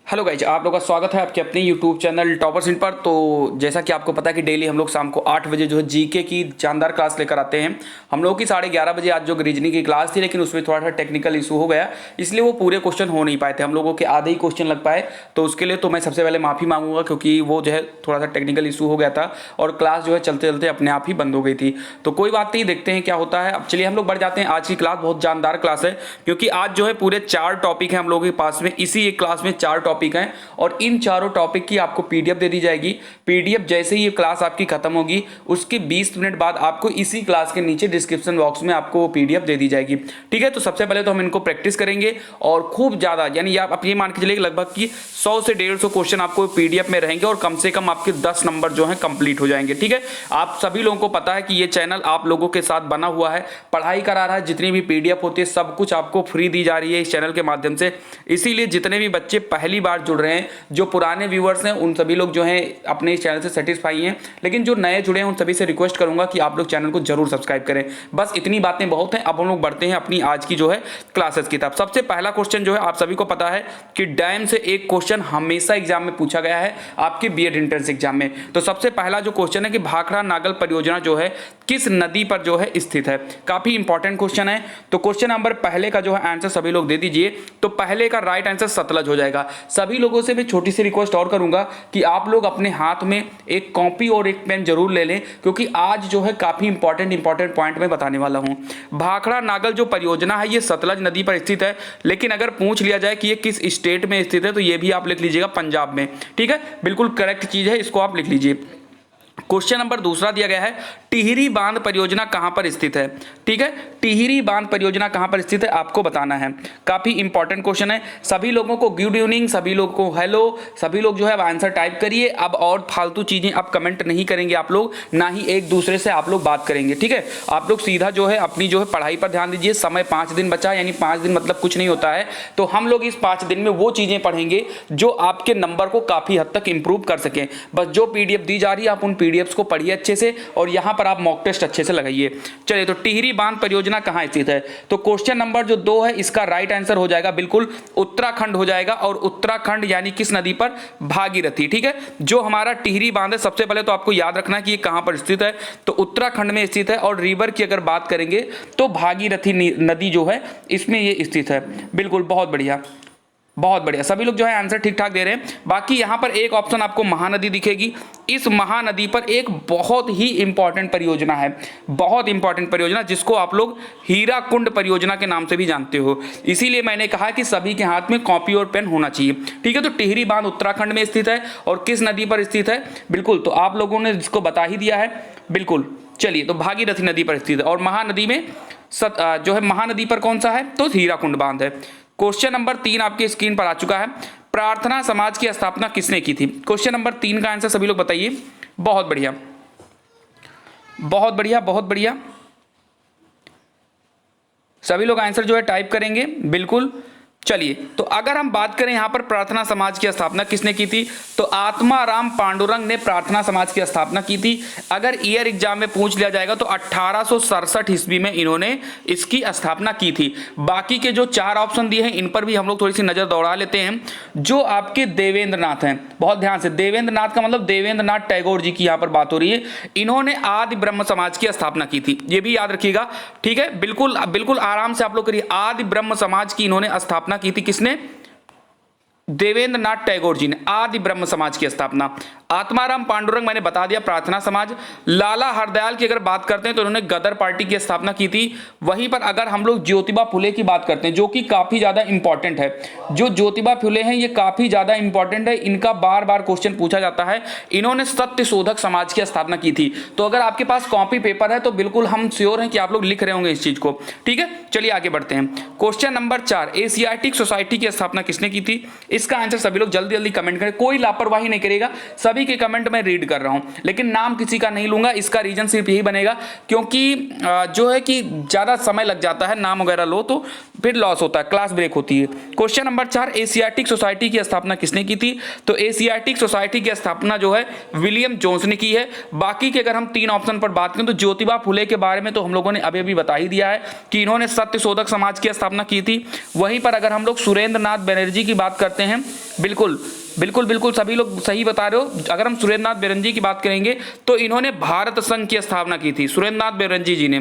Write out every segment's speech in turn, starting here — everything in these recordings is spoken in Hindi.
हेलो गाइज, आप लोगों का स्वागत है आपके अपने यूट्यूब चैनल टॉपर्स इन पर। तो जैसा कि आपको पता है कि डेली हम लोग शाम को 8 बजे जो है जीके की शानदार क्लास लेकर आते हैं। हम लोगों की 11:30 बजे आज जो रीजनिंग की क्लास थी, लेकिन उसमें थोड़ा सा टेक्निकल इशू हो गया, इसलिए वो पूरे क्वेश्चन हो नहीं पाए थे। हम लोगों के आधे ही क्वेश्चन लग पाए, तो उसके लिए तो मैं सबसे पहले माफ़ी मांगूंगा, क्योंकि वो जो है थोड़ा सा टेक्निकल इशू हो गया था और क्लास जो है चलते चलते अपने आप ही बंद हो गई थी। तो कोई बात नहीं, देखते हैं क्या होता है। अब चलिए हम लोग बढ़ जाते हैं। आज की क्लास बहुत जानदार क्लास है, क्योंकि आज जो है पूरे 4 टॉपिक हैं हम लोगों के पास में। इसी एक क्लास में 4 टॉपिक हैं और इन चारों टॉपिक की आपको पीडीएफ दे दी जाएगी। पीडीएफ जैसे ही ये क्लास आपकी खत्म होगी, उसके 20 मिनट बाद आपको इसी क्लास के नीचे डिस्क्रिप्शन बॉक्स में आपको वो पीडीएफ दे दी जाएगी। ठीक है, तो सबसे पहले तो हम इनको प्रैक्टिस करेंगे और खूब ज्यादा, यानी आप ये मान के चलिए लगभग कि 100 से 150 क्वेश्चन आपको पीडीएफ में रहेंगे और कम से कम आपके 10 नंबर जो है कंप्लीट हो जाएंगे। ठीक है, आप सभी लोगों को पता है कि ये चैनल आप लोगों के साथ बना हुआ है, पढ़ाई करा रहा है। जितनी भी पीडीएफ होती है सब कुछ आपको फ्री दी जा रही है इस चैनल के माध्यम से। इसीलिए जितने भी बच्चे पहली बार जुड़ रहे हैं, जो पुराने व्यूअर्स हैं, उन सभी लोग जो हैं अपने इस चैनल से सेटिस्फाई हैं, लेकिन जो नए जुड़े हैं उन सभी से रिक्वेस्ट करूंगा कि आप लोग चैनल को जरूर सब्सक्राइब करें। बस इतनी बातें बहुत हैं। अब हम लोग बढ़ते हैं अपनी आज की जो है क्लासेस की तरफ। सबसे पहला क्वेश्चन जो है, आप सभी को पता है कि डैम से एक क्वेश्चन हमेशा एग्जाम में पूछा गया है आपके बीएड एंट्रेंस एग्जाम में। तो सबसे पहला जो क्वेश्चन है कि भाखड़ा नागल परियोजना जो है किस नदी पर जो है स्थित है। काफी इंपॉर्टेंट क्वेश्चन है। तो क्वेश्चन नंबर पहले का जो है आंसर सभी लोग दे दीजिए। तो पहले का राइट आंसर सतलज हो जाएगा। सभी लोगों से भी छोटी सी रिक्वेस्ट और करूंगा कि आप लोग अपने हाथ में एक कॉपी और एक पेन जरूर ले लें, क्योंकि आज जो है काफी इंपॉर्टेंट पॉइंट मैं बताने वाला हूं। भाखड़ा नागल जो परियोजना है ये सतलज नदी पर स्थित है, लेकिन अगर पूछ लिया जाए कि ये किस स्टेट में स्थित है, तो ये भी आप लिख लीजिएगा पंजाब में। ठीक है, बिल्कुल करेक्ट चीज है, इसको आप लिख लीजिए। क्वेश्चन नंबर दूसरा दिया गया है, टिहरी बांध परियोजना कहां पर स्थित है। ठीक है, टिहरी बांध परियोजना कहां पर स्थित है आपको बताना है। काफी इंपॉर्टेंट क्वेश्चन है। सभी लोगों को गुड इवनिंग, सभी लोग को हेलो, सभी लोग जो है आंसर टाइप करिए। अब और फालतू चीजें आप कमेंट नहीं करेंगे आप लोग, ना ही एक दूसरे से आप लोग बात करेंगे। ठीक है, आप लोग सीधा जो है अपनी जो है पढ़ाई पर ध्यान दीजिए। समय 5 दिन बचा, यानी 5 दिन मतलब कुछ नहीं होता है। तो हम लोग इस 5 दिन में वो चीजें पढ़ेंगे जो आपके नंबर को काफी हद तक इंप्रूव कर सकें। बस जो पीडीएफ दी जा रही है आप उन पीडीएफ को पढ़िए अच्छे से, और यहां पर आप मॉक टेस्ट अच्छे से लगाइए। चलिए, तो टिहरी बांध परियोजना कहां स्थित है। तो क्वेश्चन नंबर जो 2 है, इसका राइट आंसर हो जाएगा बिल्कुल उत्तराखंड हो जाएगा। और उत्तराखंड यानी किस नदी पर, भागीरथी। ठीक है, जो हमारा टिहरी बांध है, सबसे पहले तो आपको याद रखना कि ये कहां पर स्थित है, तो उत्तराखंड में स्थित है। और रिवर की अगर बात करेंगे तो भागीरथी नदी जो है इसमें ये स्थित है। बिल्कुल, बहुत बढ़िया बहुत बढ़िया, सभी लोग जो है आंसर ठीक ठाक दे रहे हैं। बाकी यहां पर एक ऑप्शन आपको महानदी दिखेगी। इस महानदी पर एक बहुत ही इंपॉर्टेंट परियोजना है, बहुत इंपॉर्टेंट परियोजना, जिसको आप लोग हीराकुंड परियोजना के नाम से भी जानते हो। इसीलिए मैंने कहा कि सभी के हाथ में कॉपी और पेन होना चाहिए। ठीक है, तो टिहरी बांध उत्तराखंड में स्थित है और किस नदी पर स्थित है, बिल्कुल तो आप लोगों ने इसको बता ही दिया है। बिल्कुल, चलिए, तो भागीरथी नदी पर स्थित है। और महानदी में जो है महानदी पर कौन सा है, तो हीराकुंड बांध है। क्वेश्चन नंबर 3 आपकी स्क्रीन पर आ चुका है। प्रार्थना समाज की स्थापना किसने की थी। क्वेश्चन नंबर 3 का आंसर सभी लोग बताइए। बहुत बढ़िया बहुत बढ़िया बहुत बढ़िया, सभी लोग आंसर जो है टाइप करेंगे। बिल्कुल, चलिए, तो अगर हम बात करें यहां पर प्रार्थना समाज की स्थापना किसने की थी, तो आत्माराम पांडुरंग ने प्रार्थना समाज की स्थापना की थी। अगर ईयर एग्जाम में पूछ लिया जाएगा तो 1867 ईस्वी में इन्होंने इसकी स्थापना की थी। बाकी के जो 4 ऑप्शन दिए हैं इन पर भी हम लोग थोड़ी सी नजर दौड़ा लेते हैं। जो आपके देवेंद्र नाथ हैं, बहुत ध्यान से, देवेंद्र नाथ का मतलब देवेंद्र नाथ टैगोर जी की यहां पर बात हो रही है। इन्होंने आदि ब्रह्म समाज की स्थापना की थी, ये भी याद रखिएगा। ठीक है, बिल्कुल बिल्कुल आराम से आप लोग करिए। आदि ब्रह्म समाज की इन्होंने स्थापना की थी, किसने, देवेंद्र नाथ टैगोर जी ने आदि ब्रह्म समाज की स्थापना। आत्माराम पांडुरंग मैंने बता दिया प्रार्थना समाज। लाला हरदयाल की अगर बात करते हैं तो उन्होंने गदर पार्टी की स्थापना की थी। वहीं पर अगर हम लोग ज्योतिबा फुले की बात करते हैं, जो कि काफी ज्यादा इंपॉर्टेंट है, जो ज्योतिबा फुले हैं ये काफी ज्यादा इंपॉर्टेंट है, इनका बार बार क्वेश्चन पूछा जाता है। इन्होंने सत्य शोधक समाज की स्थापना की थी। तो अगर आपके पास कॉपी पेपर है तो बिल्कुल हम श्योर हैं कि आप लोग लिख रहे होंगे इस चीज को। ठीक है, चलिए आगे बढ़ते हैं। क्वेश्चन नंबर 4, एशियाटिक सोसाइटी की स्थापना किसने की थी। इसका आंसर सभी लोग जल्दी जल्दी कमेंट करें, कोई लापरवाही नहीं करेगा। सभी सभी के कमेंट में रीड कर रहा हूं, लेकिन नाम किसी का नहीं लूंगा। इसका रीजन सिर्फ यही बनेगा क्योंकि जो है कि ज़्यादा समय लग जाता है, नाम वगैरह लो तो फिर लॉस होता है, क्लास ब्रेक होती है। क्वेश्चन नंबर 4, एशियाटिक सोसाइटी की स्थापना किसने की थी? तो एशियाटिक सोसाइटी की स्थापना जो है विलियम जोन्स ने की है। बाकी के अगर हम 3 ऑप्शन पर बात करें तो ज्योतिबा फुले के बारे में तो हम लोगों ने अभी बता ही दिया है कि इन्होंने सत्यशोधक समाज की स्थापना की थी। वहीं पर अगर हम लोग सुरेंद्र नाथ बनर्जी की बात करते हैं, बिल्कुल बिल्कुल बिल्कुल सभी लोग सही बता रहे हो। अगर हम सुरेंद्र नाथ बनर्जी की बात करेंगे तो इन्होंने भारत संघ की स्थापना की थी। सुरेंद्र नाथ बनर्जी जी ने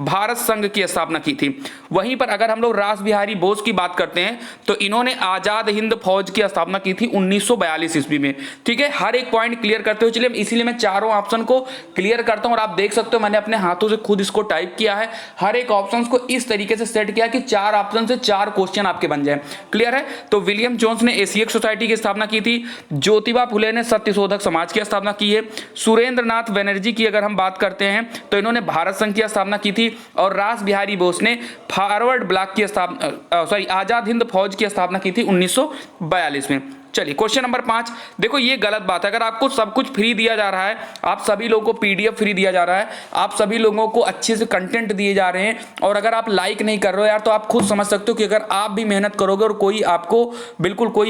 भारत संघ की स्थापना की थी। वहीं पर अगर हम लोग रास बिहारी बोस की बात करते हैं तो इन्होंने आजाद हिंद फौज की स्थापना की थी 1942 ईस्वी में। ठीक है, हर एक पॉइंट क्लियर करते हुए चलिए, इसीलिए मैं चारों ऑप्शन को क्लियर करता हूं और आप देख सकते हो मैंने अपने हाथों से खुद इसको टाइप किया है। हर एक ऑप्शन को इस तरीके से सेट किया कि 4 ऑप्शन से 4 क्वेश्चन आपके बन जाए। क्लियर है? तो विलियम जोन्स ने एशियक सोसाइटी की स्थापना की थी, ज्योतिबा फुले ने सत्यशोधक समाज की स्थापना की है, सुरेंद्र नाथ बनर्जी की अगर हम बात करते हैं तो इन्होंने भारत संघ की स्थापना की थी, और रास बिहारी बोस ने फॉरवर्ड ब्लॉक की स्थापना आजाद हिंद फौज की स्थापना की थी 1942 में। चलिए क्वेश्चन नंबर 5, देखो ये गलत बात है। अगर आपको सब कुछ फ्री दिया जा रहा है, आप सभी लोगों को पीडीएफ फ्री दिया जा रहा है, आप सभी लोगों को अच्छे से कंटेंट दिए जा रहे हैं, और अगर आप लाइक नहीं कर रहे हो यार तो आप खुद समझ सकते हो कि अगर आप भी मेहनत करोगे और कोई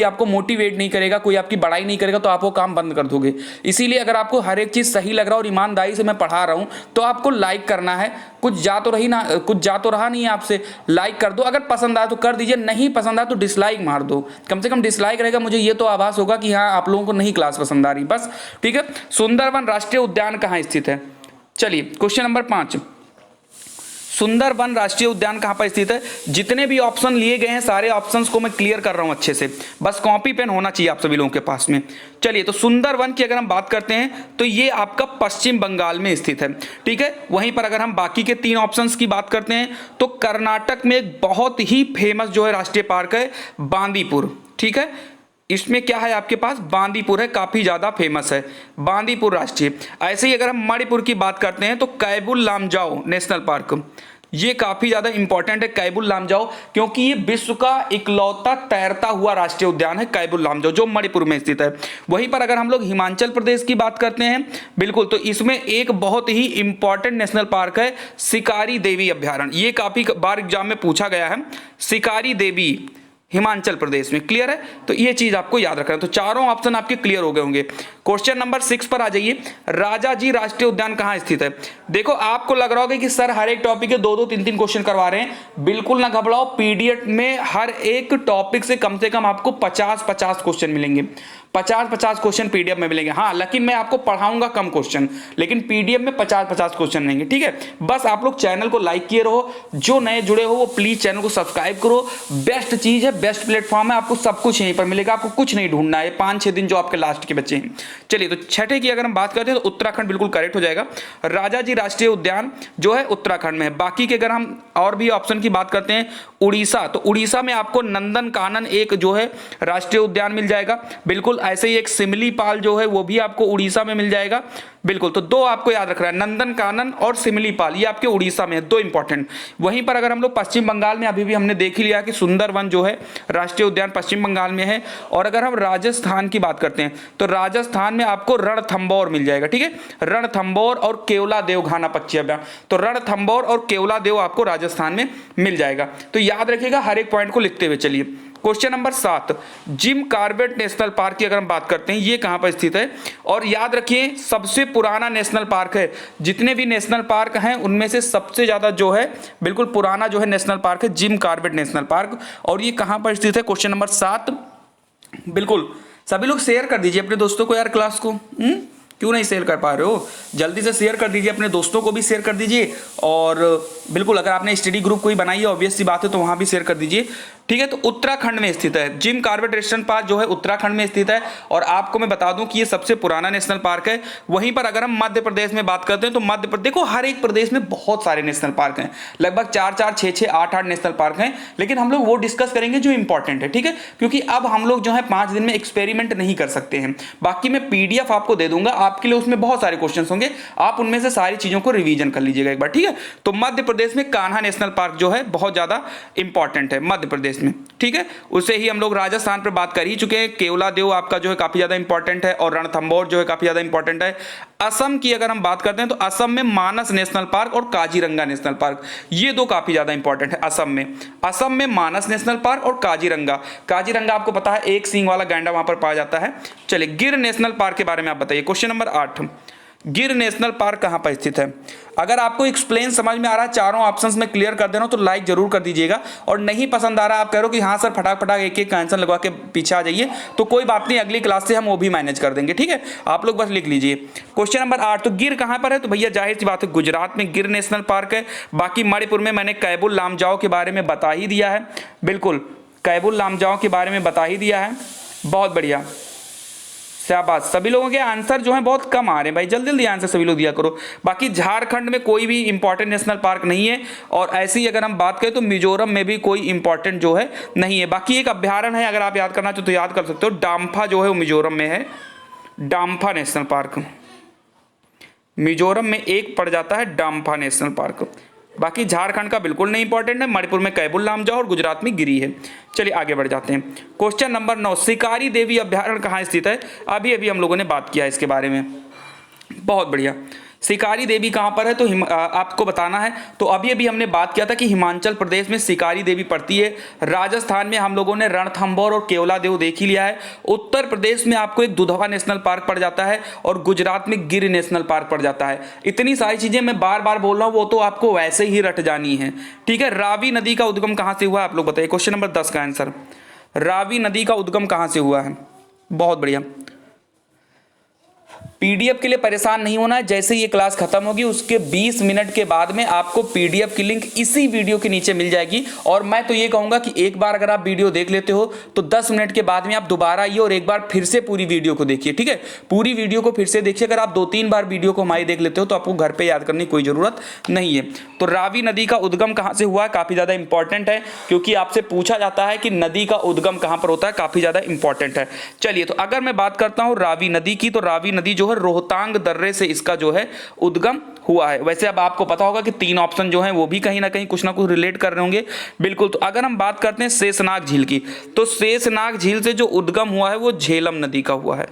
आपको मोटिवेट नहीं करेगा, कोई आपकी बड़ाई नहीं करेगा तो आप वो काम बंद कर दोगे। इसीलिए अगर आपको हर एक चीज सही लग रहा है और ईमानदारी से मैं पढ़ा रहा हूं तो आपको लाइक करना है। कुछ जा तो रहा नहीं है आपसे, लाइक कर दो। अगर पसंद आए तो कर दीजिए, नहीं पसंद आए तो डिसलाइक मार दो। कम से कम डिसलाइक रहेगा, मुझे ये तो आभास होगा कि हाँ आप लोगों को नहीं क्लास पसंद आ रही, बस। ठीक है, सुंदरवन राष्ट्रीय उद्यान कहाँ स्थित है? चलिए क्वेश्चन नंबर 5, सुंदरवन राष्ट्रीय उद्यान कहां पर स्थित है? जितने भी ऑप्शन लिए गए हैं सारे ऑप्शंस को मैं क्लियर कर रहा हूं अच्छे से, बस कॉपी पेन होना चाहिए आप सभी लोगों के पास में। चलिए, तो सुंदरवन की अगर हम बात करते हैं तो ये आपका पश्चिम बंगाल में स्थित है। ठीक है, वहीं पर अगर हम बाकी के 3 ऑप्शंस की बात करते हैं तो कर्नाटक में एक बहुत ही फेमस जो है राष्ट्रीय पार्क है बांदीपुर। ठीक है, इसमें क्या है आपके पास? बांदीपुर है, काफी ज्यादा फेमस है बांदीपुर राष्ट्रीय। ऐसे ही अगर हम मणिपुर की बात करते हैं तो कैबुल लामजाओ नेशनल पार्क, ये काफी ज्यादा इंपॉर्टेंट है कैबुल लामजाओ, क्योंकि ये विश्व का इकलौता तैरता हुआ राष्ट्रीय उद्यान है कैबुल लामजाओ, जो मणिपुर में स्थित है। वहीं पर अगर हम लोग हिमाचल प्रदेश की बात करते हैं, बिल्कुल, तो इसमें एक बहुत ही इंपॉर्टेंट नेशनल पार्क है सिकारी देवी अभ्यारण्य। ये काफी बार एग्जाम में पूछा गया है, सिकारी देवी हिमाचल प्रदेश में। क्लियर है? तो ये चीज आपको याद रखना है। तो चारों ऑप्शन आपके क्लियर हो गए होंगे। क्वेश्चन नंबर 6 पर आ जाइए, राजाजी राष्ट्रीय उद्यान कहां स्थित है? देखो आपको लग रहा होगा कि सर हर एक टॉपिक के 2-2, 3-3 क्वेश्चन करवा रहे हैं, बिल्कुल ना घबराओ। पीडीएफ में हर एक टॉपिक से कम आपको 50-50 क्वेश्चन मिलेंगे, 50-50 क्वेश्चन पीडीएफ में मिलेंगे। हाँ, लेकिन मैं आपको पढ़ाऊंगा कम क्वेश्चन, लेकिन पीडीएफ में 50-50 क्वेश्चन रहेंगे। ठीक है, बस आप लोग चैनल को लाइक किए रहो, जो नए जुड़े हो वो प्लीज चैनल को सब्सक्राइब करो। बेस्ट चीज है, बेस्ट प्लेटफॉर्म है, आपको सब कुछ यहीं पर मिलेगा, आपको कुछ नहीं ढूंढना है। 5-6 दिन जो आपके लास्ट के बच्चे हैं। चलिए, तो छठे की अगर हम बात करते हैं तो उत्तराखंड बिल्कुल करेक्ट हो जाएगा। राजाजी राष्ट्रीय उद्यान जो है उत्तराखंड में है। बाकी के अगर हम और भी ऑप्शन की बात करते हैं, उड़ीसा, तो उड़ीसा में आपको नंदन कानन एक जो है राष्ट्रीय उद्यान मिल जाएगा। बिल्कुल ऐसे ही एक सिमलीपाल जो है वो भी आपको उड़ीसा में मिल जाएगा। बिल्कुल, तो 2 आपको याद रखना है, नंदन कानन और सिमलीपाल, ये आपके उड़ीसा में है, 2 इंपॉर्टेंट। वहीं पर अगर हम लोग पश्चिम बंगाल में, अभी भी हमने देख ही लिया कि सुंदरवन जो है राष्ट्रीय उद्यान पश्चिम बंगाल में है। और अगर हम राजस्थान की बात करते हैं तो राजस्थान में आपको रणथंभौर मिल जाएगा। ठीक है, रणथंभौर और केवलादेव घाना पक्षी अभयारण्य, तो रणथंभौर और केवलादेव आपको राजस्थान में मिल जाएगा। तो याद रखिएगा, हर एक पॉइंट को लिखते हुए चलिए। Question number 7, Jim Corbett national park की अगर हम बात करते हैं, ये कहां पर स्थित है? और याद रखिए सबसे पुराना नेशनल पार्क है। जितने भी नेशनल पार्क हैं उनमें से सबसे ज्यादा जो है बिल्कुल पुराना जो है नेशनल पार्क है जिम कॉर्बेट नेशनल पार्क। और ये कहां पर स्थित है? Question number 7। बिल्कुल सभी लोग शेयर कर दीजिए अपने दोस्तों को यार क्लास को। क्यों नहीं शेयर कर पा रहे हो? जल्दी से शेयर कर दीजिए, अपने दोस्तों को भी शेयर कर दीजिए। और बिल्कुल अगर आपने स्टडी ग्रुप कोई बनाई है, ऑब्वियस सी बात है, तो वहां भी शेयर कर दीजिए। ठीक है, तो उत्तराखंड में स्थित है जिम कॉर्बेट नेशनल पार्क जो है उत्तराखंड में स्थित है। और आपको मैं बता दूं कि ये सबसे पुराना नेशनल पार्क है। वहीं पर अगर हम मध्य प्रदेश में बात करते हैं तो मध्य प्रदेश, देखो हर एक प्रदेश में बहुत सारे नेशनल पार्क हैं, लगभग 4-4, 6-6, 8-8 नेशनल पार्क हैं। लेकिन हम लोग वो डिस्कस करेंगे जो इंपॉर्टेंट है। ठीक है, क्योंकि अब हम लोग जो है 5 दिन में एक्सपेरिमेंट नहीं कर सकते हैं। बाकी मैं पीडीएफ आपको दे दूंगा आपके लिए, उसमें बहुत सारे क्वेश्चन होंगे, आप उनमें से सारी चीजों को रिवीजन कर लीजिएगा एक बार। ठीक है, तो मध्य प्रदेश में कान्हा नेशनल पार्क जो है बहुत ज्यादा इंपॉर्टेंट है मध्य प्रदेश प्रदेश में, ठीक है। उससे ही हम लोग राजस्थान पर बात कर ही चुके हैं। केवलादेव आपका जो है काफी ज्यादा इंपॉर्टेंट है और रणथंभौर जो है काफी ज्यादा इंपॉर्टेंट है। असम की अगर हम बात करते हैं तो असम में मानस नेशनल पार्क और काजीरंगा नेशनल पार्क, ये दो काफी ज्यादा इंपॉर्टेंट है। असम में मानस नेशनल पार्क और काजीरंगा आपको पता है एक सींग वाला गैंडा वहां पर पाया जाता है। चलिए, गिर नेशनल पार्क के बारे में आप बताइए। क्वेश्चन नंबर 8, गिर नेशनल पार्क कहां पर स्थित है? अगर आपको एक्सप्लेन समझ में आ रहा है, चारों ऑप्शंस में क्लियर कर दे रहा हूं तो लाइक जरूर कर दीजिएगा, और नहीं पसंद आ रहा आप कह रहे हो कि हाँ सर फटाक फटाक एक एक आंसर लगवा के पीछे आ जाइए, तो कोई बात नहीं, अगली क्लास से हम वो भी मैनेज कर देंगे, ठीक है। आप लोग बस लिख लीजिए। क्वेश्चन नंबर 8, तो गिर कहां पर है? तो भैया जाहिर सी बात है गुजरात में गिर नेशनल पार्क है। बाकी मणिपुर में मैंने कैबुल लामजाओ के बारे में बता ही दिया है, बिल्कुल कैबुल लामजाओ के बारे में बता ही दिया है। बहुत बढ़िया, शाबाश। सभी लोगों के आंसर जो है बहुत कम आ रहे हैं भाई, जल्दी जल्दी आंसर सभी लोग दिया करो। बाकी झारखंड में कोई भी इंपॉर्टेंट नेशनल पार्क नहीं है, और ऐसी अगर हम बात करें तो मिजोरम में भी कोई इंपॉर्टेंट जो है नहीं है। बाकी एक अभ्यारण्य है, अगर आप याद करना चाहो तो याद कर सकते हो, डाम्फा जो है वो मिजोरम में है, डाम्फा नेशनल पार्क मिजोरम में एक पड़ जाता है, डाम्फा नेशनल पार्क। बाकी झारखंड का बिल्कुल नहीं इंपॉर्टेंट है, मणिपुर में कैबुल लामजाओ और गुजरात में गिरी है। चलिए आगे बढ़ जाते हैं। क्वेश्चन नंबर 9, शिकारी देवी अभ्यारण्य कहाँ स्थित है? अभी अभी हम लोगों ने बात किया है इसके बारे में। बहुत बढ़िया, शिकारी देवी कहाँ पर है? तो आपको बताना है। तो अभी अभी हमने बात किया था कि हिमाचल प्रदेश में शिकारी देवी पड़ती है, राजस्थान में हम लोगों ने रणथंभौर और केवलादेव देख ही लिया है, उत्तर प्रदेश में आपको एक दुधवा नेशनल पार्क पड़ जाता है, और गुजरात में गिर नेशनल पार्क पड़ जाता है। इतनी सारी चीजें मैं बार बार बोल रहा हूँ, वो तो आपको वैसे ही रट जानी है, ठीक है। रावी नदी का उद्गम कहाँ से हुआ है आप लोग बताइए। क्वेश्चन नंबर 10 का आंसर, रावी नदी का उद्गम कहाँ से हुआ है? बहुत बढ़िया। पीडीएफ के लिए परेशान नहीं होना है, जैसे ये क्लास खत्म होगी उसके 20 मिनट के बाद में आपको पीडीएफ की लिंक इसी वीडियो के नीचे मिल जाएगी। और मैं तो ये कहूंगा कि एक बार अगर आप वीडियो देख लेते हो तो 10 मिनट के बाद में आप दोबारा आइए और एक बार फिर से पूरी वीडियो को देखिए, ठीक है। पूरी वीडियो को फिर से देखिए। अगर आप 2-3 बार वीडियो को हमारी देख लेते हो तो आपको घर पर याद करने की कोई जरूरत नहीं है। तो रावी नदी का उद्गम कहाँ से हुआ है? काफी ज्यादा इंपॉर्टेंट है, क्योंकि आपसे पूछा जाता है कि नदी का उद्गम कहाँ पर होता है, काफी ज्यादा इंपॉर्टेंट है। चलिए, तो अगर मैं बात करता हूँ रावी नदी की, तो रावी नदी जो है रोहतांग दर्रे से इसका जो है उद्गम हुआ है। वैसे अब आपको पता होगा कि 3 ऑप्शन जो हैं वो भी कहीं ना कहीं कुछ ना कुछ रिलेट कर रहे होंगे, बिल्कुल। तो अगर हम बात करते हैं शेषनाग झील की, तो शेषनाग झील से जो उद्गम हुआ है वो झेलम नदी का हुआ है,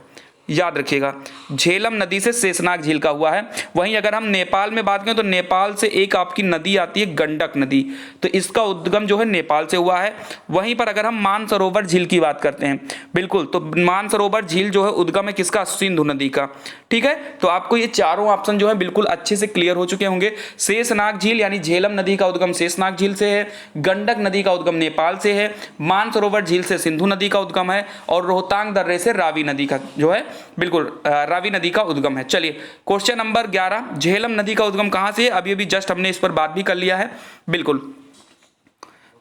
याद रखिएगा, झेलम नदी से शेषनाग झील का हुआ है। वहीं अगर हम नेपाल में बात करें तो नेपाल से एक आपकी नदी आती है गंडक नदी, तो इसका उद्गम जो है नेपाल से हुआ है। वहीं पर अगर हम मानसरोवर झील की बात करते हैं, बिल्कुल, तो मानसरोवर झील जो है उद्गम है किसका? सिंधु नदी का, ठीक है। तो आपको ये चारों ऑप्शन जो है बिल्कुल अच्छे से क्लियर हो चुके होंगे। शेषनाग झील यानी झेलम नदी का उद्गम शेषनाग झील से है, गंडक नदी का उद्गम नेपाल से है, मानसरोवर झील से सिंधु नदी का उद्गम है, और रोहतांग दर्रे से रावी नदी का जो है बिल्कुल रावी नदी का उद्गम है। चलिए, क्वेश्चन नंबर 11, झेलम नदी का उद्गम कहां से है? अभी अभी जस्ट हमने इस पर बात भी कर लिया है, बिल्कुल,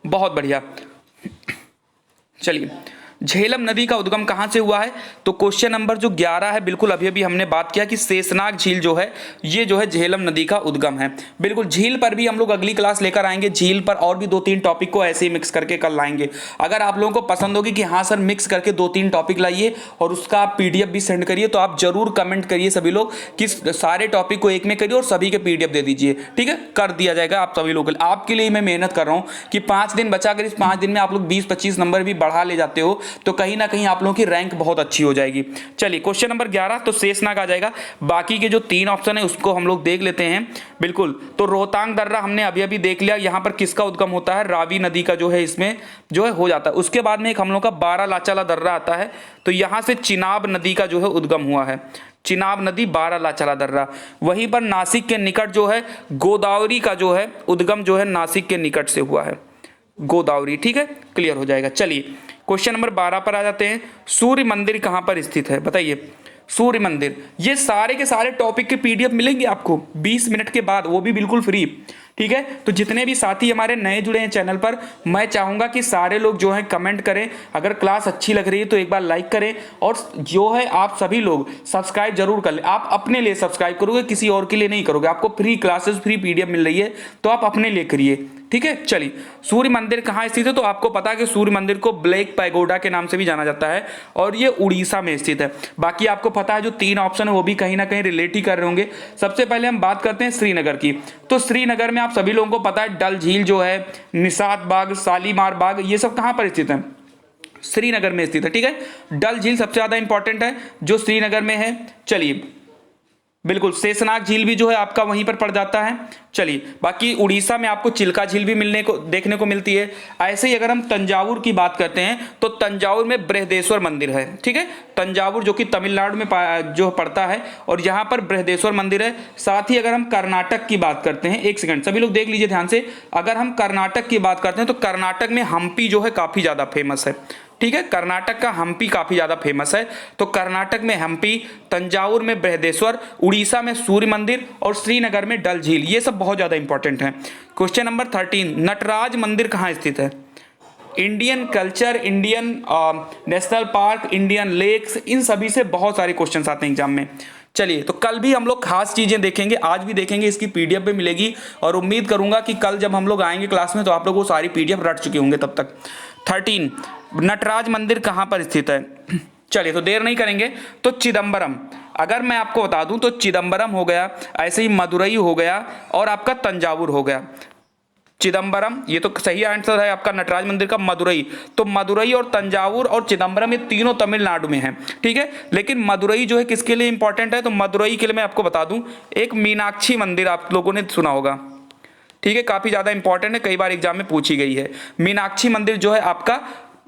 बहुत बढ़िया। चलिए, झेलम नदी का उद्गम कहां से हुआ है? तो क्वेश्चन नंबर जो 11 है, बिल्कुल अभी अभी हमने बात किया कि शेषनाग झील जो है ये जो है झेलम नदी का उद्गम है, बिल्कुल। झील पर भी हम लोग अगली क्लास लेकर आएंगे, झील पर और भी 2-3 टॉपिक को ऐसे ही मिक्स करके कल लाएंगे। अगर आप लोगों को पसंद होगी कि हाँ सर मिक्स करके 2-3 टॉपिक लाइए और उसका आप पीडीएफ भी सेंड करिए, तो आप जरूर कमेंट करिए सभी लोग कि सारे टॉपिक को एक में करिए और सभी के पीडीएफ दे दीजिए, ठीक है, कर दिया जाएगा आप सभी लोग। आपके लिए मैं मेहनत कर रहा हूँ कि 5 दिन बचा कर इस 5 दिन में आप लोग 20-25 नंबर भी बढ़ा ले जाते हो, तो कहीं ना कहीं आप लोगों की रैंक बहुत अच्छी हो जाएगी। चलिए, क्वेश्चन नंबर 11 तो शेषनाग आ जाएगा। बाकी के जो 3 ऑप्शन है उसको हम लोग देख लेते हैं, बिल्कुल। तो रोहतांग दर्रा हमने अभी अभी देख लिया, यहां पर किसका उद्गम होता है? रावी नदी का जो है इसमें जो है हो जाता है। उसके बाद में एक हम लोग का बारालाचाला दर्रा आता है, तो यहां से चिनाब नदी का जो है उद्गम हुआ है, चिनाब नदी, बारालाचाला दर्रा। वहीं पर नासिक के निकट जो है गोदावरी का जो है उद्गम जो है नासिक के निकट से हुआ है, गोदावरी, ठीक है, क्लियर हो जाएगा। चलिए, क्वेश्चन नंबर 12 पर आ जाते हैं। सूर्य मंदिर कहां पर स्थित है? बताइए। सूर्य मंदिर, ये सारे के सारे टॉपिक के पीडीएफ मिलेंगे आपको 20 मिनट के बाद, वो भी बिल्कुल फ्री, ठीक है। तो जितने भी साथी हमारे नए जुड़े हैं चैनल पर, मैं चाहूंगा कि सारे लोग जो है कमेंट करें, अगर क्लास अच्छी लग रही है तो एक बार लाइक करें, और जो है आप सभी लोग सब्सक्राइब जरूर कर लें। आप अपने लिए सब्सक्राइब करोगे, किसी और के लिए नहीं करोगे। आपको फ्री क्लासेस, फ्री पीडीएफ मिल रही है, तो आप अपने लिए करिए, ठीक है। चलिए, सूर्य मंदिर कहाँ स्थित है? तो आपको पता है कि सूर्य मंदिर को ब्लैक पैगोडा के नाम से भी जाना जाता है, और ये उड़ीसा में स्थित है। बाकी आपको पता है जो 3 ऑप्शन है वो भी कहीं ना कहीं रिलेट ही कर रहे होंगे। सबसे पहले हम बात करते हैं श्रीनगर की, तो श्रीनगर में आप सभी लोगों को पता है डल झील जो है, निशात बाग, शालीमार बाग, ये सब कहाँ पर स्थित है? श्रीनगर में स्थित है। ठीक है, डल झील सबसे ज्यादा इंपॉर्टेंट है जो श्रीनगर में है। चलिए बिल्कुल, शेषनाग झील भी जो है आपका वहीं पर पड़ जाता है। चलिए, बाकी उड़ीसा में आपको चिल्का झील भी देखने को मिलती है। ऐसे ही अगर हम तंजावुर की बात करते हैं तो तंजावुर में बृहदेश्वर मंदिर है। ठीक है, तंजावुर जो कि तमिलनाडु में जो पड़ता है और यहाँ पर बृहदेश्वर मंदिर है। साथ ही अगर हम कर्नाटक की बात करते हैं, एक सेकंड सभी लोग देख लीजिए ध्यान से, अगर हम कर्नाटक की बात करते हैं तो कर्नाटक में हम्पी जो है काफी ज्यादा फेमस है। ठीक है, कर्नाटक का हम्पी काफी ज्यादा फेमस है। तो कर्नाटक में हम्पी, तंजावुर में बृहदेश्वर, उड़ीसा में सूर्य मंदिर और श्रीनगर में डल झील, ये सब बहुत ज्यादा इंपॉर्टेंट है। क्वेश्चन नंबर 13, नटराज मंदिर कहाँ स्थित है? Indian culture, Indian national park, Indian lakes, इन सभी से बहुत सारे क्वेश्चन आते हैं एग्जाम में। चलिए, तो कल भी हम लोग खास चीजें देखेंगे, आज भी देखेंगे, इसकी पीडीएफ भी मिलेगी और उम्मीद करूंगा कि कल जब हम लोग आएंगे क्लास में तो आप लोग वो सारी पीडीएफ रट चुके होंगे तब तक। 13, नटराज मंदिर कहां पर स्थित है? चलिए, तो देर नहीं करेंगे, तो चिदम्बरम, अगर मैं आपको बता दूं तो चिदम्बरम हो गया, ऐसे ही मदुरई हो गया और आपका तंजावुर हो गया। चिदम्बरम, ये तो सही आंसर है आपका नटराज मंदिर का, मदुरई। तो मदुरई और तंजावुर और चिदम्बरम ये तीनों तमिलनाडु में हैं। ठीक है, लेकिन मदुरई जो है किसके लिए इंपॉर्टेंट है? तो मदुरई के लिए मैं आपको बता दूं, एक मीनाक्षी मंदिर आप लोगों ने सुना होगा। ठीक है, काफी ज्यादा इंपॉर्टेंट है, कई बार एग्जाम में पूछी गई है। मीनाक्षी मंदिर जो है आपका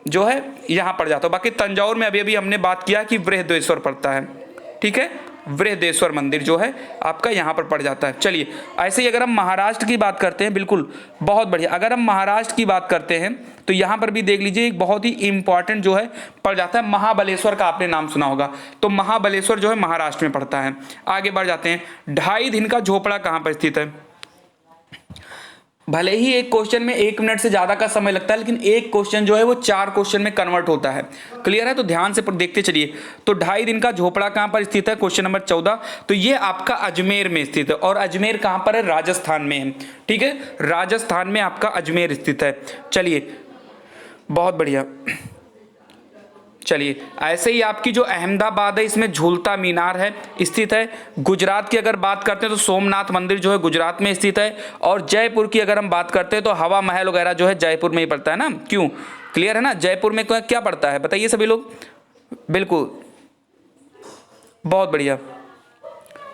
जो है यहां पड़ जाता है। बाकी तंजावुर में अभी अभी हमने बात किया कि बृहदेश्वर पड़ता है। ठीक है, बृहदेश्वर मंदिर जो है आपका यहां पर पड़ जाता है। चलिए, ऐसे ही अगर हम महाराष्ट्र की बात करते हैं, बिल्कुल बहुत बढ़िया, अगर हम महाराष्ट्र की बात करते हैं तो यहां पर भी देख लीजिए एक बहुत ही इंपॉर्टेंट जो है पड़ जाता है, महाबलेश्वर का आपने नाम सुना होगा। तो महाबलेश्वर जो है महाराष्ट्र में पड़ता है। आगे बढ़ जाते हैं, 2.5 दिन का झोपड़ा कहां पर स्थित है? भले ही एक क्वेश्चन में 1 मिनट से ज्यादा का समय लगता है, लेकिन एक क्वेश्चन जो है वो 4 क्वेश्चन में कन्वर्ट होता है। क्लियर है? तो ध्यान से देखते चलिए। तो 2.5 दिन का झोपड़ा कहां पर स्थित है? क्वेश्चन नंबर 14, तो ये आपका अजमेर में स्थित है। और अजमेर कहां पर है? राजस्थान में है। ठीक है, राजस्थान में आपका अजमेर स्थित है। चलिए, बहुत बढ़िया। चलिए, ऐसे ही आपकी जो अहमदाबाद है इसमें झूलता मीनार है, स्थित है। गुजरात की अगर बात करते हैं तो सोमनाथ मंदिर जो है गुजरात में स्थित है। और जयपुर की अगर हम बात करते हैं तो हवा महल वगैरह जो है जयपुर में ही पड़ता है ना। क्यों? क्लियर है ना? जयपुर में क्या पड़ता है बताइए सभी लोग। बिल्कुल, बहुत बढ़िया।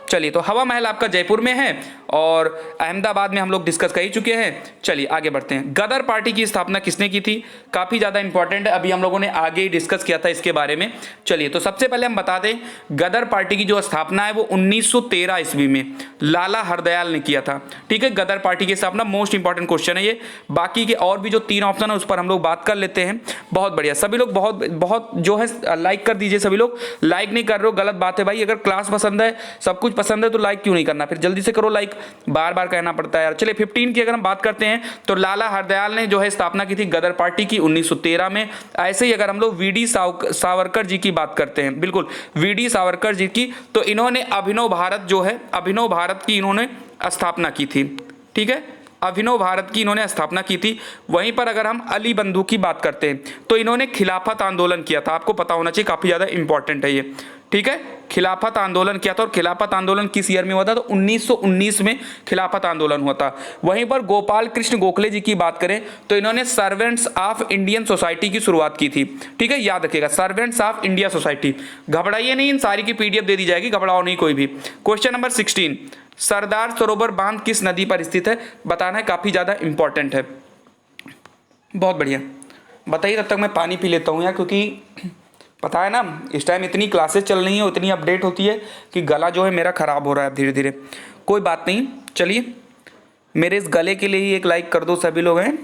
चलिए, तो हवा महल आपका जयपुर में है और अहमदाबाद में हम लोग डिस्कस कर ही चुके हैं। चलिए आगे बढ़ते हैं। गदर पार्टी की स्थापना किसने की थी? काफी ज्यादा इंपॉर्टेंट है, अभी हम लोगों ने आगे ही डिस्कस किया था इसके बारे में। चलिए, तो सबसे पहले हम बता दें, गदर पार्टी की जो स्थापना है वो 1913 ईस्वी में लाला हरदयाल ने किया था। ठीक है, गदर पार्टी की स्थापना, मोस्ट इंपॉर्टेंट क्वेश्चन है ये। बाकी के और भी जो 3 ऑप्शन है उस पर हम लोग बात कर लेते हैं। बहुत बढ़िया, सभी लोग बहुत बहुत जो है लाइक कर दीजिए। सभी लोग लाइक नहीं कर रहे हो, गलत बात है भाई। अगर क्लास पसंद है, सब कुछ पसंद है तो लाइक क्यों नहीं करना? फिर जल्दी से करो लाइक, बार बार कहना पड़ता है यार। चलिए, 15 की अगर हम बात करते हैं तो लाला हरदयाल ने जो है स्थापना की थी गदर पार्टी की 1913 में। ऐसे ही अगर हम लोग वीडी सावरकर जी की बात करते हैं, बिल्कुल वीडी सावरकर जी की, तो इन्होंने अभिनव भारत जो है, अभिनव भारत की इन्होंने स्थापना की थी। ठीक है, अभिनव भारत की इन्होंने स्थापना की थी। वहीं पर अगर हम अली बंधु की बात करते हैं तो इन्होंने खिलाफत आंदोलन किया था। आपको पता होना चाहिए, काफी ज्यादा इंपॉर्टेंट है ये। ठीक है, खिलाफत आंदोलन किया था। और खिलाफत आंदोलन किस ईयर में हुआ था? तो 1919 में खिलाफत आंदोलन हुआ था। वहीं पर गोपाल कृष्ण गोखले जी की बात करें तो इन्होंने सर्वेंट्स ऑफ इंडियन सोसाइटी की शुरुआत की थी। ठीक है, याद रखिएगा, सर्वेंट्स ऑफ इंडिया सोसाइटी। घबराइए नहीं, इन सारी की पीडीएफ दे दी जाएगी, घबराओ नहीं कोई भी। क्वेश्चन नंबर 16, सरदार सरोवर बांध किस नदी पर स्थित है? बताना है, काफी ज्यादा इंपॉर्टेंट है। बहुत बढ़िया, बताइए, तब तक मैं पानी पी लेता हूं यार, क्योंकि पता है ना इस टाइम इतनी क्लासेस चल रही हैं, इतनी अपडेट होती है कि गला जो है मेरा खराब हो रहा है धीरे धीरे। कोई बात नहीं, चलिए मेरे इस गले के लिए ही एक लाइक कर दो सभी लोग हैं।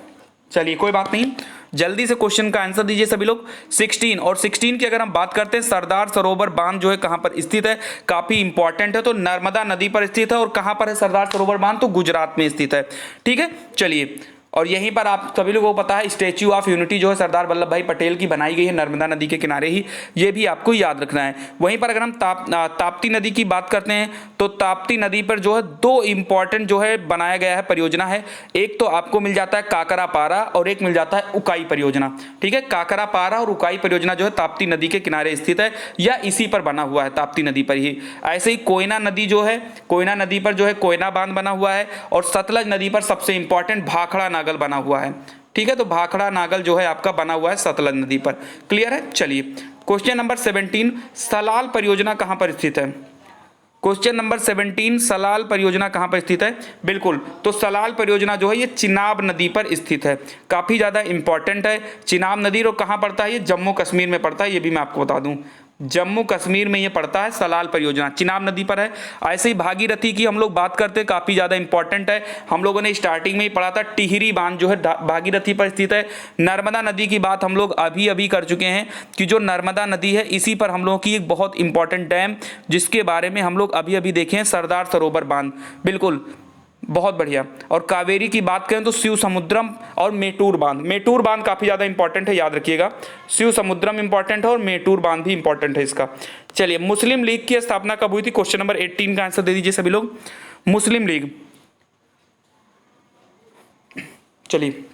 चलिए कोई बात नहीं, जल्दी से क्वेश्चन का आंसर दीजिए सभी लोग। 16 और 16 की अगर हम बात करते हैं, सरदार सरोवर बांध जो है कहां पर स्थित है? काफी इंपॉर्टेंट है, तो नर्मदा नदी पर स्थित है। और कहां पर है सरदार सरोवर बांध? तो गुजरात में स्थित है। ठीक है, चलिए और यहीं पर आप सभी लोगों को पता है स्टैच्यू ऑफ यूनिटी जो है सरदार वल्लभ भाई पटेल की बनाई गई है नर्मदा नदी के किनारे ही, ये भी आपको याद रखना है। वहीं पर अगर हम ताप्ती नदी की बात करते हैं तो ताप्ती नदी पर जो है दो इंपॉर्टेंट जो है बनाया गया है परियोजना है। एक तो आपको मिल जाता है काकरापारा और एक मिल जाता है उकाई परियोजना। ठीक है, काकरापारा और उकाई परियोजना जो है ताप्ती नदी के किनारे स्थित है या इसी पर बना हुआ है, ताप्ती नदी पर ही। ऐसे ही कोयना नदी जो है, कोयना नदी पर जो है कोयना बांध बना हुआ है और सतलज नदी पर सबसे इंपॉर्टेंट भाखड़ा नागल बना हुआ है। ठीक है, तो भाखड़ा नागल जो है आपका बना हुआ है सतलज नदी पर। क्लियर है? चलिए क्वेश्चन नंबर 17, सलाल परियोजना कहां पर स्थित है? क्वेश्चन नंबर 17, सलाल परियोजना कहां पर स्थित है? बिल्कुल, तो सलाल परियोजना जो है ये चिनाब नदी पर स्थित है, काफी ज्यादा इंपॉर्टेंट है। चिनाब नदी और कहां पड़ता है? ये जम्मू कश्मीर में पड़ता है, ये भी मैं आपको बता दूं, जम्मू कश्मीर में ये पड़ता है। सलाल परियोजना चिनाब नदी पर है। ऐसे ही भागीरथी की हम लोग बात करते हैं, काफी ज्यादा इंपॉर्टेंट है, हम लोगों ने स्टार्टिंग में ही पढ़ा था। टिहरी बांध जो है भागीरथी पर स्थित है। नर्मदा नदी की बात हम लोग अभी अभी कर चुके हैं कि जो नर्मदा नदी है इसी पर हम लोगों की एक बहुत इंपॉर्टेंट डैम जिसके बारे में हम लोग अभी अभी देखे हैं, सरदार सरोवर बांध। बिल्कुल, बहुत बढ़िया। और कावेरी की बात करें तो शिव समुद्रम और मेटूर बांध, मेटूर बांध काफी ज्यादा इंपॉर्टेंट है, याद रखिएगा। शिव समुद्रम इंपॉर्टेंट है और मेटूर बांध भी इंपॉर्टेंट है इसका। चलिए, मुस्लिम लीग की स्थापना कब हुई थी? क्वेश्चन नंबर 18 का आंसर दे दीजिए सभी लोग। मुस्लिम लीग, चलिए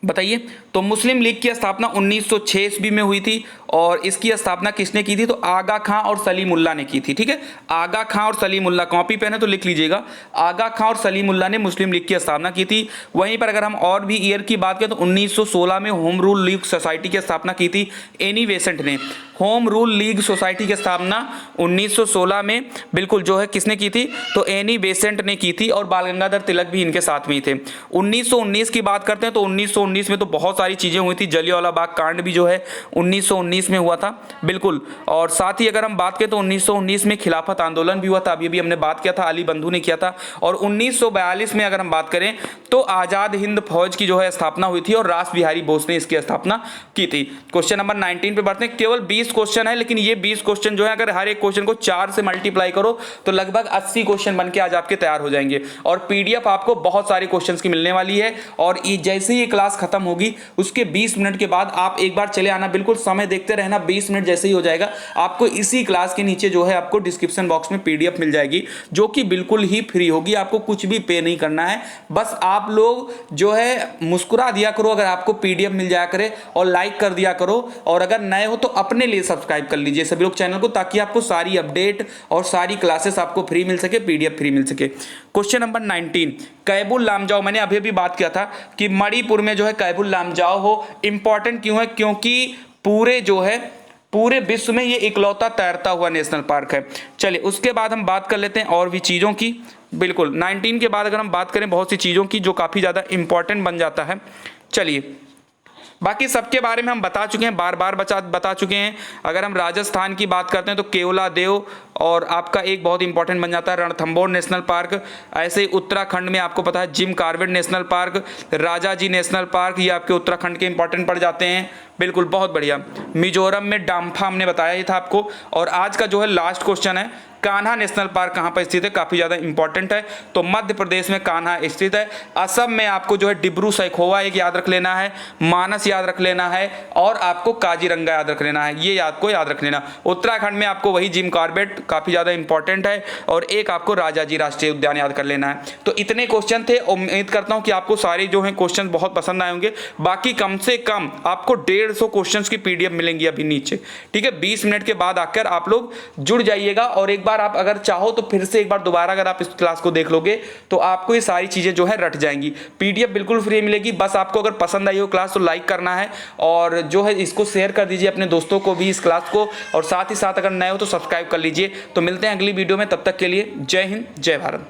बताइए। तो मुस्लिम लीग की स्थापना 1906 ईस्वी में हुई थी और इसकी स्थापना किसने की थी? तो आगा खां और सलीमुल्लाह ने की थी। ठीक है, आगा खां और सलीमुल्लाह, कॉपी पेन है तो लिख लीजिएगा, आगा खां और सलीमुल्लाह ने मुस्लिम लीग की स्थापना की थी। वहीं पर अगर हम और भी ईयर की बात करें तो 1916 में होम रूल लीग सोसाइटी की स्थापना की थी एनी बेसेंट ने। होम रूल लीग सोसाइटी की स्थापना 1916 में बिल्कुल जो है किसने की थी? तो एनी बेसेंट ने की थी और बाल गंगाधर तिलक भी इनके साथ में ही थे। 1919 की बात करते हैं तो 1919 में तो बहुत सारी चीजें हुई थी, जलियांवाला बाग कांड भी जो है 1919 में हुआ था। बिल्कुल, और साथ ही अगर हम बात करें तो 1919 में खिलाफत आंदोलन भी हुआ था, अभी अभी हमने बात किया था, अली बंधु ने किया था। और 1942 में अगर हम बात करें तो आजाद हिंद फौज की जो है स्थापना हुई थी और रास बिहारी बोस ने इसकी स्थापना की थी। क्वेश्चन नंबर 19 पे बढ़ते हैं। केवल 20 क्वेश्चन है, लेकिन ये 20 क्वेश्चन जो है अगर हर एक क्वेश्चन को 4 से मल्टीप्लाई करो तो लगभग 80 क्वेश्चन बनके आज आपके तैयार हो जाएंगे। और पीडीएफ आपको बहुत सारे क्वेश्चंस की मिलने वाली है और जैसे ही ये क्लास खत्म होगी उसके 20 मिनट के बाद आप एक बार चले आना, बिल्कुल समय देखते रहना। 20 मिनट जैसे ही हो जाएगा आपको इसी क्लास के नीचे जो है आपको डिस्क्रिप्शन बॉक्स में पीडीएफ मिल जाएगी जो कि बिल्कुल ही फ्री होगी, आपको कुछ भी पे नहीं करना है। बस आप लोग जो है मुस्कुरा दिया करो अगर आपको पीडीएफ मिल जाया करे और लाइक कर दिया करो, और अगर नए हो तो अपने लिए सब्सक्राइब कर लीजिए सभी लोग चैनल को, ताकि आपको सारी अपडेट और सारी क्लासेस आपको फ्री मिल सके, पीडीएफ फ्री मिल सके। क्वेश्चन नंबर 19, कैबुल लामजाओ, मैंने अभी अभी बात किया था कि मणिपुर में जो है कैबुल लामजाओ हो। इंपॉर्टेंट क्यों है? क्योंकि पूरे विश्व में ये इकलौता तैरता हुआ नेशनल पार्क है। चलिए उसके बाद हम बात कर लेते हैं और भी चीज़ों की। बिल्कुल 19 के बाद अगर हम बात करें बहुत सी चीज़ों की जो काफ़ी ज़्यादा इंपॉर्टेंट बन जाता है। चलिए बाकी सबके बारे में हम बता चुके हैं, बार बार बता चुके हैं। अगर हम राजस्थान की बात करते हैं तो केवलादेव और आपका एक बहुत इंपॉर्टेंट बन जाता है रणथंभौर नेशनल पार्क। ऐसे ही उत्तराखंड में आपको पता है Jim Corbett national park, Rajaji national park, ये आपके उत्तराखंड के इंपॉर्टेंट पड़ जाते हैं। बिल्कुल बहुत बढ़िया। मिजोरम में डाम्फा हमने बताया ही था आपको। और आज का जो है लास्ट क्वेश्चन है, कान्हा नेशनल पार्क कहाँ पर स्थित है? काफी ज्यादा इंपॉर्टेंट है। तो मध्य प्रदेश में कान्हा स्थित है। असम में आपको जो है डिब्रू सैखोवा एक याद रख लेना है, मानस याद रख लेना है और आपको काजीरंगा याद रख लेना है, ये याद रख लेना। उत्तराखंड में आपको वही जिम कॉर्बेट काफी ज्यादा इंपॉर्टेंट है और एक आपको राजाजी राष्ट्रीय उद्यान याद कर लेना है। तो इतने क्वेश्चन थे, उम्मीद करता हूं कि आपको सारे जो है क्वेश्चन बहुत पसंद आए होंगे। बाकी कम से कम आपको 150 क्वेश्चन की पीडीएफ मिलेंगी अभी नीचे। ठीक है, 20 मिनट के बाद आकर आप लोग जुड़ जाइएगा और एक बार आप अगर चाहो तो फिर से एक बार दोबारा अगर आप इस क्लास को देख लोगे तो आपको ये सारी चीजें जो है रट जाएंगी। पीडीएफ बिल्कुल फ्री मिलेगी। बस आपको अगर पसंद आई हो क्लास तो लाइक करना है और जो है इसको शेयर कर दीजिए अपने दोस्तों को भी इस क्लास को, और साथ ही साथ अगर नए हो तो सब्सक्राइब कर लीजिए। तो मिलते हैं अगली वीडियो में, तब तक के लिए जय हिंद जय भारत।